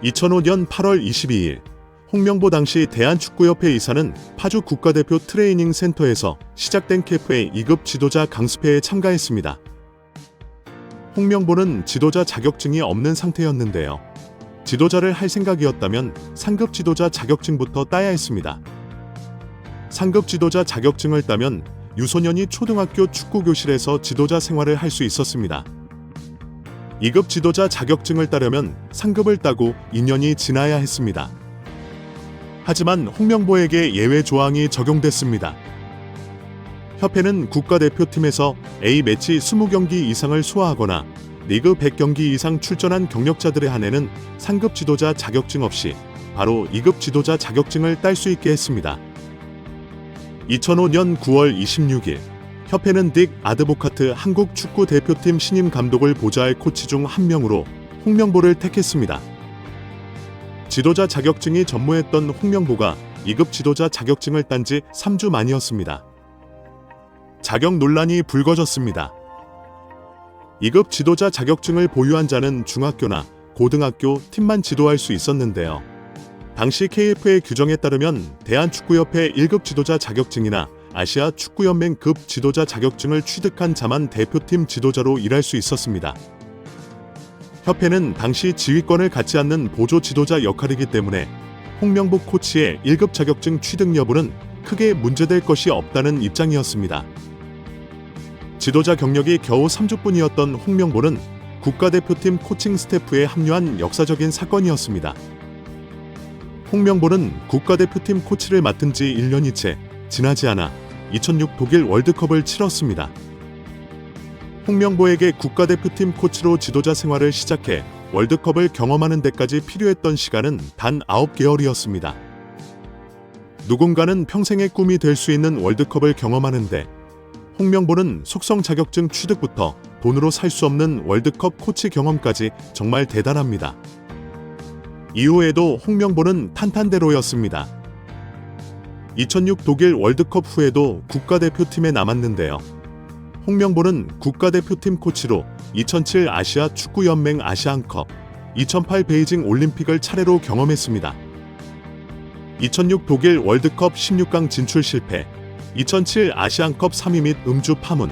2005년 8월 22일 홍명보 당시 대한축구협회 이사는 파주 국가대표 트레이닝 센터에서 시작된 캠프의 2급 지도자 강습회에 참가했습니다. 홍명보는 지도자 자격증이 없는 상태였는데요. 지도자를 할 생각이었다면 상급 지도자 자격증부터 따야 했습니다. 상급 지도자 자격증을 따면 유소년이 초등학교 축구교실에서 지도자 생활을 할 수 있었습니다. 2급 지도자 자격증을 따려면 상급을 따고 2년이 지나야 했습니다. 하지만 홍명보에게 예외 조항이 적용됐습니다. 협회는 국가대표팀에서 A매치 20경기 이상을 소화하거나 리그 100경기 이상 출전한 경력자들에 한해는 상급 지도자 자격증 없이 바로 2급 지도자 자격증을 딸 수 있게 했습니다. 2005년 9월 26일 협회는 딕 아드보카트 한국 축구 대표팀 신임 감독을 보좌할 코치 중 한 명으로 홍명보를 택했습니다. 지도자 자격증이 전무했던 홍명보가 2급 지도자 자격증을 딴 지 3주 만이었습니다. 자격 논란이 불거졌습니다. 2급 지도자 자격증을 보유한 자는 중학교나 고등학교 팀만 지도할 수 있었는데요. 당시 KF의 규정에 따르면 대한축구협회 1급 지도자 자격증이나 아시아 축구연맹급 지도자 자격증을 취득한 자만 대표팀 지도자로 일할 수 있었습니다. 협회는 당시 지휘권을 갖지 않는 보조 지도자 역할이기 때문에 홍명보 코치의 1급 자격증 취득 여부는 크게 문제될 것이 없다는 입장이었습니다. 지도자 경력이 겨우 3주뿐이었던 홍명보는 국가대표팀 코칭 스태프에 합류한 역사적인 사건이었습니다. 홍명보는 국가대표팀 코치를 맡은 지 1년이 채 지나지 않아 2006 독일 월드컵을 치렀습니다. 홍명보에게 국가대표팀 코치로 지도자 생활을 시작해 월드컵을 경험하는 데까지 필요했던 시간은 단 9개월이었습니다. 누군가는 평생의 꿈이 될 수 있는 월드컵을 경험하는데 홍명보는 속성 자격증 취득부터 돈으로 살 수 없는 월드컵 코치 경험까지 정말 대단합니다. 이후에도 홍명보는 탄탄대로였습니다. 2006 독일 월드컵 후에도 국가대표팀에 남았는데요. 홍명보는 국가대표팀 코치로 2007 아시아 축구연맹 아시안컵, 2008 베이징 올림픽을 차례로 경험했습니다. 2006 독일 월드컵 16강 진출 실패, 2007 아시안컵 3위 및 음주 파문,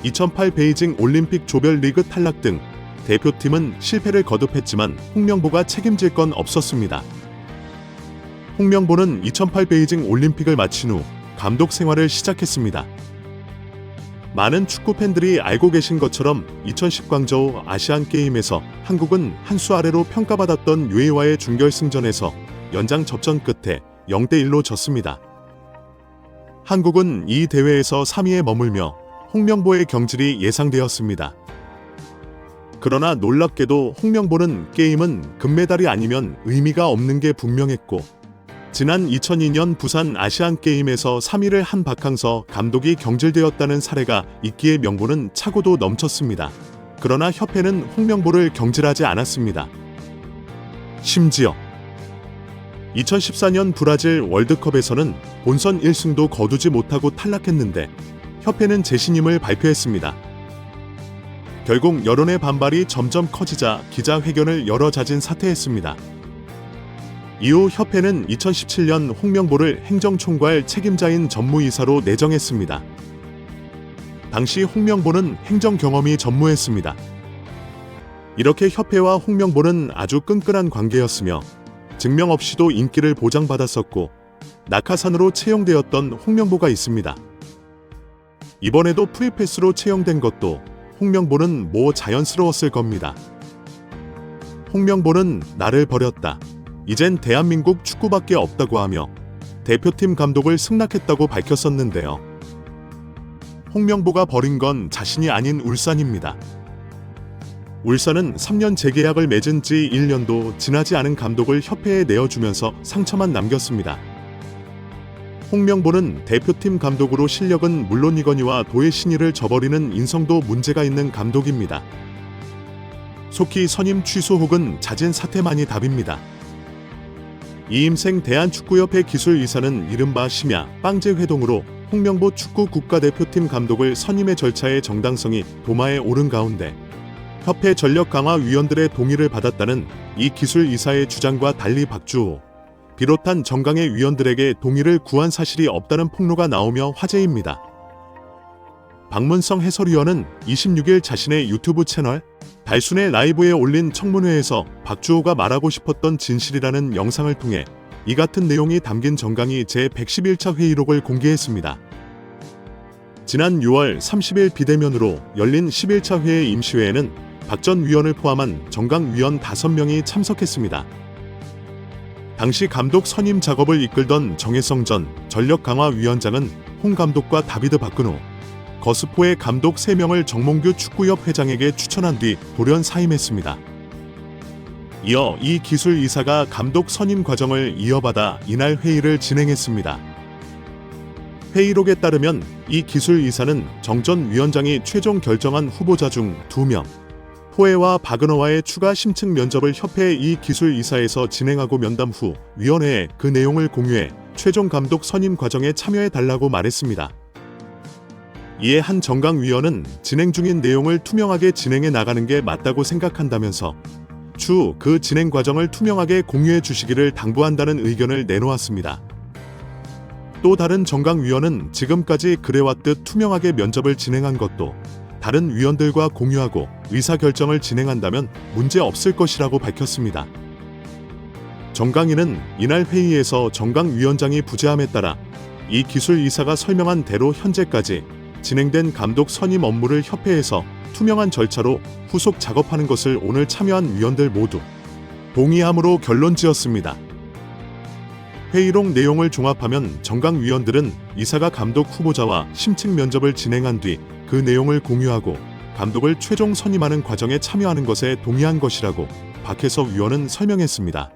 2008 베이징 올림픽 조별리그 탈락 등 대표팀은 실패를 거듭했지만 홍명보가 책임질 건 없었습니다. 홍명보는 2008 베이징 올림픽을 마친 후 감독 생활을 시작했습니다. 많은 축구 팬들이 알고 계신 것처럼 2010 광저우 아시안게임에서 한국은 한 수 아래로 평가받았던 UAE와의 준결승전에서 연장 접전 끝에 0대1로 졌습니다. 한국은 이 대회에서 3위에 머물며 홍명보의 경질이 예상되었습니다. 그러나 놀랍게도 홍명보는 게임은 금메달이 아니면 의미가 없는 게 분명했고 지난 2002년 부산 아시안게임에서 3위를 한 박항서 감독이 경질되었다는 사례가 있기에 명분은 차고도 넘쳤습니다. 그러나 협회는 홍명보를 경질하지 않았습니다. 심지어 2014년 브라질 월드컵에서는 본선 1승도 거두지 못하고 탈락했는데 협회는 재신임을 발표했습니다. 결국 여론의 반발이 점점 커지자 기자회견을 열어 자진 사퇴했습니다. 이후 협회는 2017년 홍명보를 행정총괄 책임자인 전무이사로 내정했습니다. 당시 홍명보는 행정 경험이 전무했습니다. 이렇게 협회와 홍명보는 아주 끈끈한 관계였으며 증명 없이도 인기를 보장받았었고 낙하산으로 채용되었던 홍명보가 있습니다. 이번에도 프리패스로 채용된 것도 홍명보는 자연스러웠을 겁니다. 홍명보는 나를 버렸다. 이젠 대한민국 축구밖에 없다고 하며 대표팀 감독을 승낙했다고 밝혔었는데요. 홍명보가 버린 건 자신이 아닌 울산입니다. 울산은 3년 재계약을 맺은 지 1년도 지나지 않은 감독을 협회에 내어주면서 상처만 남겼습니다. 홍명보는 대표팀 감독으로 실력은 물론이거니와 도의 신의를 저버리는 인성도 문제가 있는 감독입니다. 속히 선임 취소 혹은 자진 사퇴만이 답입니다. 이임생 대한축구협회 기술이사는 이른바 심야 빵제 회동으로 홍명보 축구 국가대표팀 감독을 선임의 절차의 정당성이 도마에 오른 가운데 협회 전력 강화 위원들의 동의를 받았다는 이 기술 이사의 주장과 달리 박주호 비롯한 정강의 위원들에게 동의를 구한 사실이 없다는 폭로가 나오며 화제입니다. 박문성 해설위원은 26일 자신의 유튜브 채널 달순의 라이브에 올린 청문회에서 박주호가 말하고 싶었던 진실이라는 영상을 통해 이 같은 내용이 담긴 정강이 제111차 회의록을 공개했습니다. 지난 6월 30일 비대면으로 열린 11차 회의 임시회에는 박 전 위원을 포함한 정강 위원 5명이 참석했습니다. 당시 감독 선임 작업을 이끌던 정혜성 전 전력강화위원장은 홍 감독과 다비드 박근호, 거스포의 감독 3명을 정몽규 축구협 회장에게 추천한 뒤 돌연 사임했습니다. 이어 이 기술 이사가 감독 선임 과정을 이어받아 이날 회의를 진행했습니다. 회의록에 따르면 이 기술 이사는 정 전 위원장이 최종 결정한 후보자 중 2명, 포해와 박은호와의 추가 심층 면접을 협회 이 기술 이사에서 진행하고 면담 후 위원회에 그 내용을 공유해 최종 감독 선임 과정에 참여해달라고 말했습니다. 이에 한 정강 위원은 진행 중인 내용을 투명하게 진행해 나가는 게 맞다고 생각한다면서 추후 그 진행 과정을 투명하게 공유해 주시기를 당부한다는 의견을 내놓았습니다. 또 다른 정강 위원은 지금까지 그래왔듯 투명하게 면접을 진행한 것도 다른 위원들과 공유하고 의사결정을 진행한다면 문제 없을 것이라고 밝혔습니다. 정강이는 이날 회의에서 정강 위원장이 부재함에 따라 이 기술 이사가 설명한 대로 현재까지 진행된 감독 선임 업무를 협회에서 투명한 절차로 후속 작업하는 것을 오늘 참여한 위원들 모두 동의함으로 결론지었습니다. 회의록 내용을 종합하면 정강 위원들은 이사가 감독 후보자와 심층 면접을 진행한 뒤 그 내용을 공유하고 감독을 최종 선임하는 과정에 참여하는 것에 동의한 것이라고 박혜석 위원은 설명했습니다.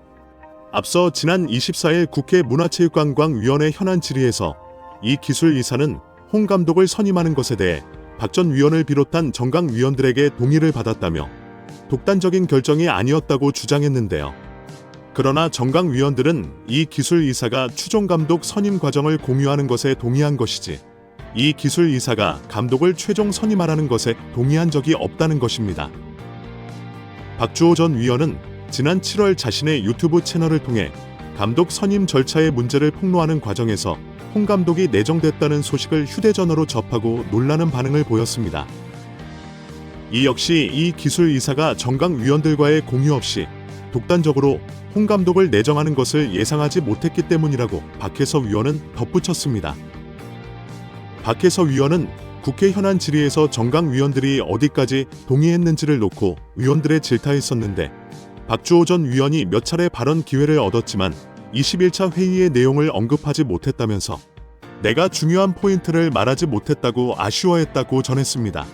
앞서 지난 24일 국회 문화체육관광위원회 현안 질의에서 이 기술 이사는 홍 감독을 선임하는 것에 대해 박 전 위원을 비롯한 정강 위원들에게 동의를 받았다며 독단적인 결정이 아니었다고 주장했는데요. 그러나 정강 위원들은 이 기술 이사가 추종 감독 선임 과정을 공유하는 것에 동의한 것이지 이 기술 이사가 감독을 최종 선임하라는 것에 동의한 적이 없다는 것입니다. 박주호 전 위원은 지난 7월 자신의 유튜브 채널을 통해 감독 선임 절차의 문제를 폭로하는 과정에서 홍 감독이 내정됐다는 소식을 휴대전화로 접하고 놀라는 반응을 보였습니다. 이 역시 이 기술 이사가 정강 위원들과의 공유 없이 독단적으로 홍 감독을 내정하는 것을 예상하지 못했기 때문이라고 박혜석 위원은 덧붙였습니다. 박혜석 위원은 국회 현안 질의에서 정강 위원들이 어디까지 동의했는지를 놓고 위원들의 질타했었는데 박주호 전 위원이 몇 차례 발언 기회를 얻었지만 21차 회의의 내용을 언급하지 못했다면서 내가 중요한 포인트를 말하지 못했다고 아쉬워했다고 전했습니다.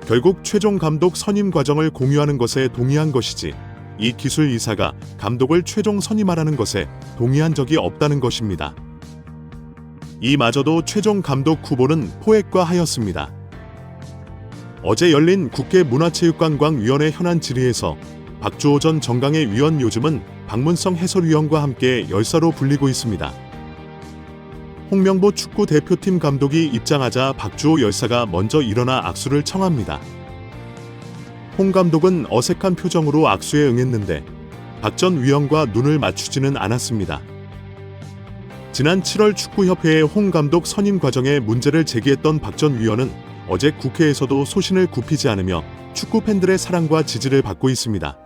결국 최종 감독 선임 과정을 공유하는 것에 동의한 것이지 이 기술 이사가 감독을 최종 선임하라는 것에 동의한 적이 없다는 것입니다. 이마저도 최종 감독 후보는 포획과 하였습니다. 어제 열린 국회 문화체육관광위원회 현안 질의에서 박주호 전 정강의 위원 요즘은 박문성 해설위원과 함께 열사로 불리고 있습니다. 홍명보 축구 대표팀 감독이 입장하자 박주호 열사가 먼저 일어나 악수를 청합니다. 홍 감독은 어색한 표정으로 악수에 응했는데 박 전 위원과 눈을 맞추지는 않았습니다. 지난 7월 축구협회의 홍 감독 선임 과정에 문제를 제기했던 박 전 위원은 어제 국회에서도 소신을 굽히지 않으며 축구 팬들의 사랑과 지지를 받고 있습니다.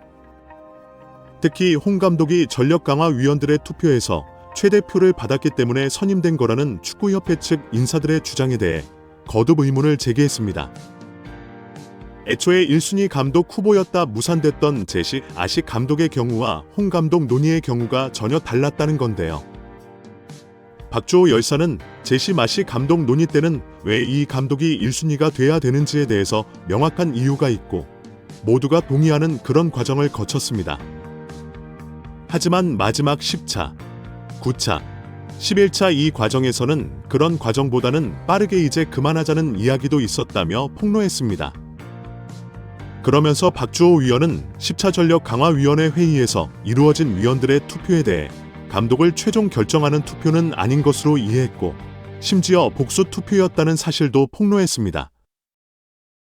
특히 홍 감독이 전력 강화 위원들의 투표에서 최대표를 받았기 때문에 선임된 거라는 축구협회 측 인사들의 주장에 대해 거듭 의문을 제기했습니다. 애초에 1순위 감독 후보였다 무산됐던 제시 아식 감독의 경우와 홍 감독 논의의 경우가 전혀 달랐다는 건데요. 박주호 열사는 제시 마시 감독 논의 때는 왜 이 감독이 1순위가 돼야 되는지에 대해서 명확한 이유가 있고 모두가 동의하는 그런 과정을 거쳤습니다. 하지만 마지막 10차, 9차, 11차 이 과정에서는 그런 과정보다는 빠르게 이제 그만하자는 이야기도 있었다며 폭로했습니다. 그러면서 박주호 위원은 10차 전력 강화위원회 회의에서 이루어진 위원들의 투표에 대해 감독을 최종 결정하는 투표는 아닌 것으로 이해했고 심지어 복수 투표였다는 사실도 폭로했습니다.